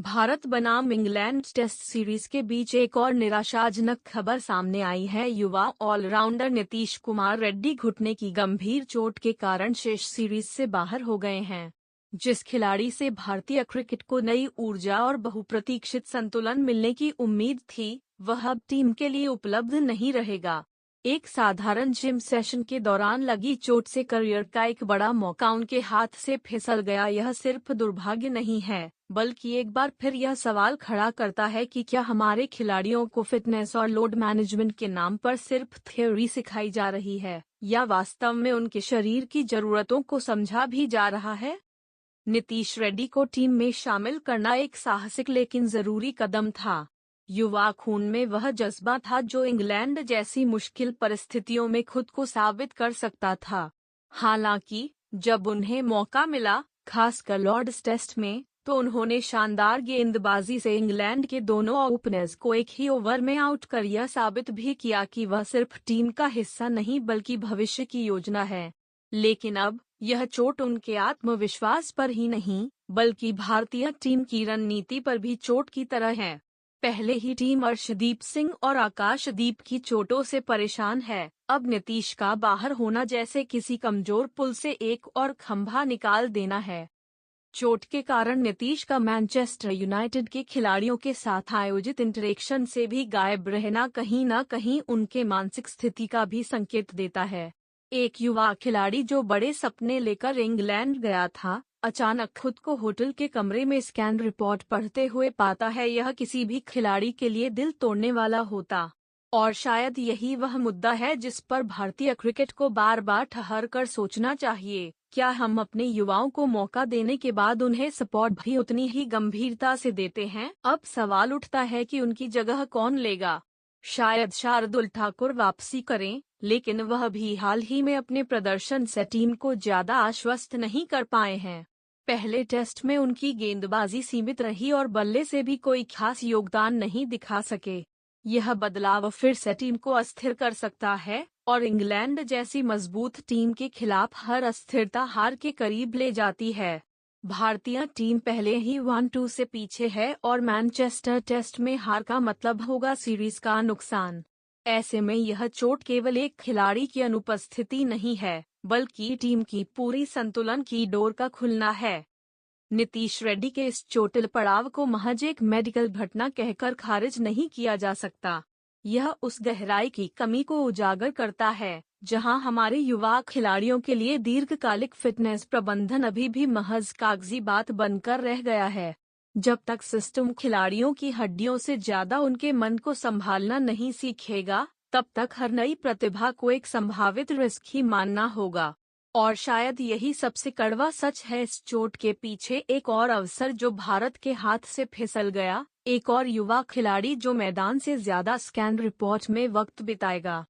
भारत बनाम England test series के बीच एक और निराशाजनक खबर सामने आई है। युवा ऑलराउंडर नीतीश कुमार रेड्डी घुटने की गंभीर चोट के कारण शेष सीरीज से बाहर हो गए हैं। जिस खिलाड़ी से भारतीय क्रिकेट को नई ऊर्जा और बहुप्रतीक्षित संतुलन मिलने की उम्मीद थी, वह अब टीम के लिए उपलब्ध नहीं रहेगा। एक साधारण जिम सेशन के दौरान लगी चोट से करियर का एक बड़ा मौका उनके हाथ से फिसल गया। यह सिर्फ दुर्भाग्य नहीं है, बल्कि एक बार फिर यह सवाल खड़ा करता है कि क्या हमारे खिलाड़ियों को फिटनेस और लोड मैनेजमेंट के नाम पर सिर्फ थ्योरी सिखाई जा रही है, या वास्तव में उनके शरीर की जरूरतों को समझा भी जा रहा है। नीतीश रेड्डी को टीम में शामिल करना एक साहसिक लेकिन जरूरी कदम था। युवा खून में वह जज्बा था जो इंग्लैंड जैसी मुश्किल परिस्थितियों में खुद को साबित कर सकता था। हालांकि जब उन्हें मौका मिला, खासकर लॉर्ड्स टेस्ट में, तो उन्होंने शानदार गेंदबाजी से इंग्लैंड के दोनों ओपनर्स को एक ही ओवर में आउट कर यह साबित भी किया कि वह सिर्फ टीम का हिस्सा नहीं बल्कि भविष्य की योजना है। लेकिन अब यह चोट उनके आत्मविश्वास पर ही नहीं, बल्कि भारतीय टीम की रणनीति पर भी चोट की तरह है। पहले ही टीम अर्शदीप सिंह और आकाशदीप की चोटों से परेशान है। अब नीतीश का बाहर होना जैसे किसी कमजोर पुल से एक और खंभा निकाल देना है। चोट के कारण नीतीश का मैनचेस्टर यूनाइटेड के खिलाड़ियों के साथ आयोजित इंटरेक्शन से भी गायब रहना कहीं न कहीं उनके मानसिक स्थिति का भी संकेत देता है। एक युवा खिलाड़ी जो बड़े सपने लेकर इंग्लैंड गया था, अचानक खुद को होटल के कमरे में स्कैन रिपोर्ट पढ़ते हुए पाता है। यह किसी भी खिलाड़ी के लिए दिल तोड़ने वाला होता। और शायद यही वह मुद्दा है जिस पर भारतीय क्रिकेट को बार बार ठहर कर सोचना चाहिए। क्या हम अपने युवाओं को मौका देने के बाद उन्हें सपोर्ट भी उतनी ही गंभीरता से देते हैं? अब सवाल उठता है कि उनकी जगह कौन लेगा। शायद शार्दुल ठाकुर वापसी करें, लेकिन वह भी हाल ही में अपने प्रदर्शन से टीम को ज्यादा आश्वस्त नहीं कर पाए हैं। पहले टेस्ट में उनकी गेंदबाजी सीमित रही और बल्ले से भी कोई खास योगदान नहीं दिखा सके। यह बदलाव फिर से टीम को अस्थिर कर सकता है और इंग्लैंड जैसी मजबूत टीम के खिलाफ हर अस्थिरता हार के करीब ले जाती है। भारतीय टीम पहले ही 1-2 से पीछे है और मैनचेस्टर टेस्ट में हार का मतलब होगा सीरीज का नुकसान। ऐसे में यह चोट केवल एक खिलाड़ी की अनुपस्थिति नहीं है, बल्कि टीम की पूरी संतुलन की डोर का खुलना है। नीतीश रेड्डी के इस चोटिल पड़ाव को महज एक मेडिकल घटना कहकर खारिज नहीं किया जा सकता। यह उस गहराई की कमी को उजागर करता है जहां हमारे युवा खिलाड़ियों के लिए दीर्घकालिक फिटनेस प्रबंधन अभी भी महज कागजी बात बनकर रह गया है। जब तक सिस्टम खिलाड़ियों की हड्डियों से ज्यादा उनके मन को संभालना नहीं सीखेगा, तब तक हर नई प्रतिभा को एक संभावित रिस्क ही मानना होगा। और शायद यही सबसे कड़वा सच है। इस चोट के पीछे एक और अवसर जो भारत के हाथ से फिसल गया, एक और युवा खिलाड़ी जो मैदान से ज्यादा स्कैन रिपोर्ट में वक्त बिताएगा।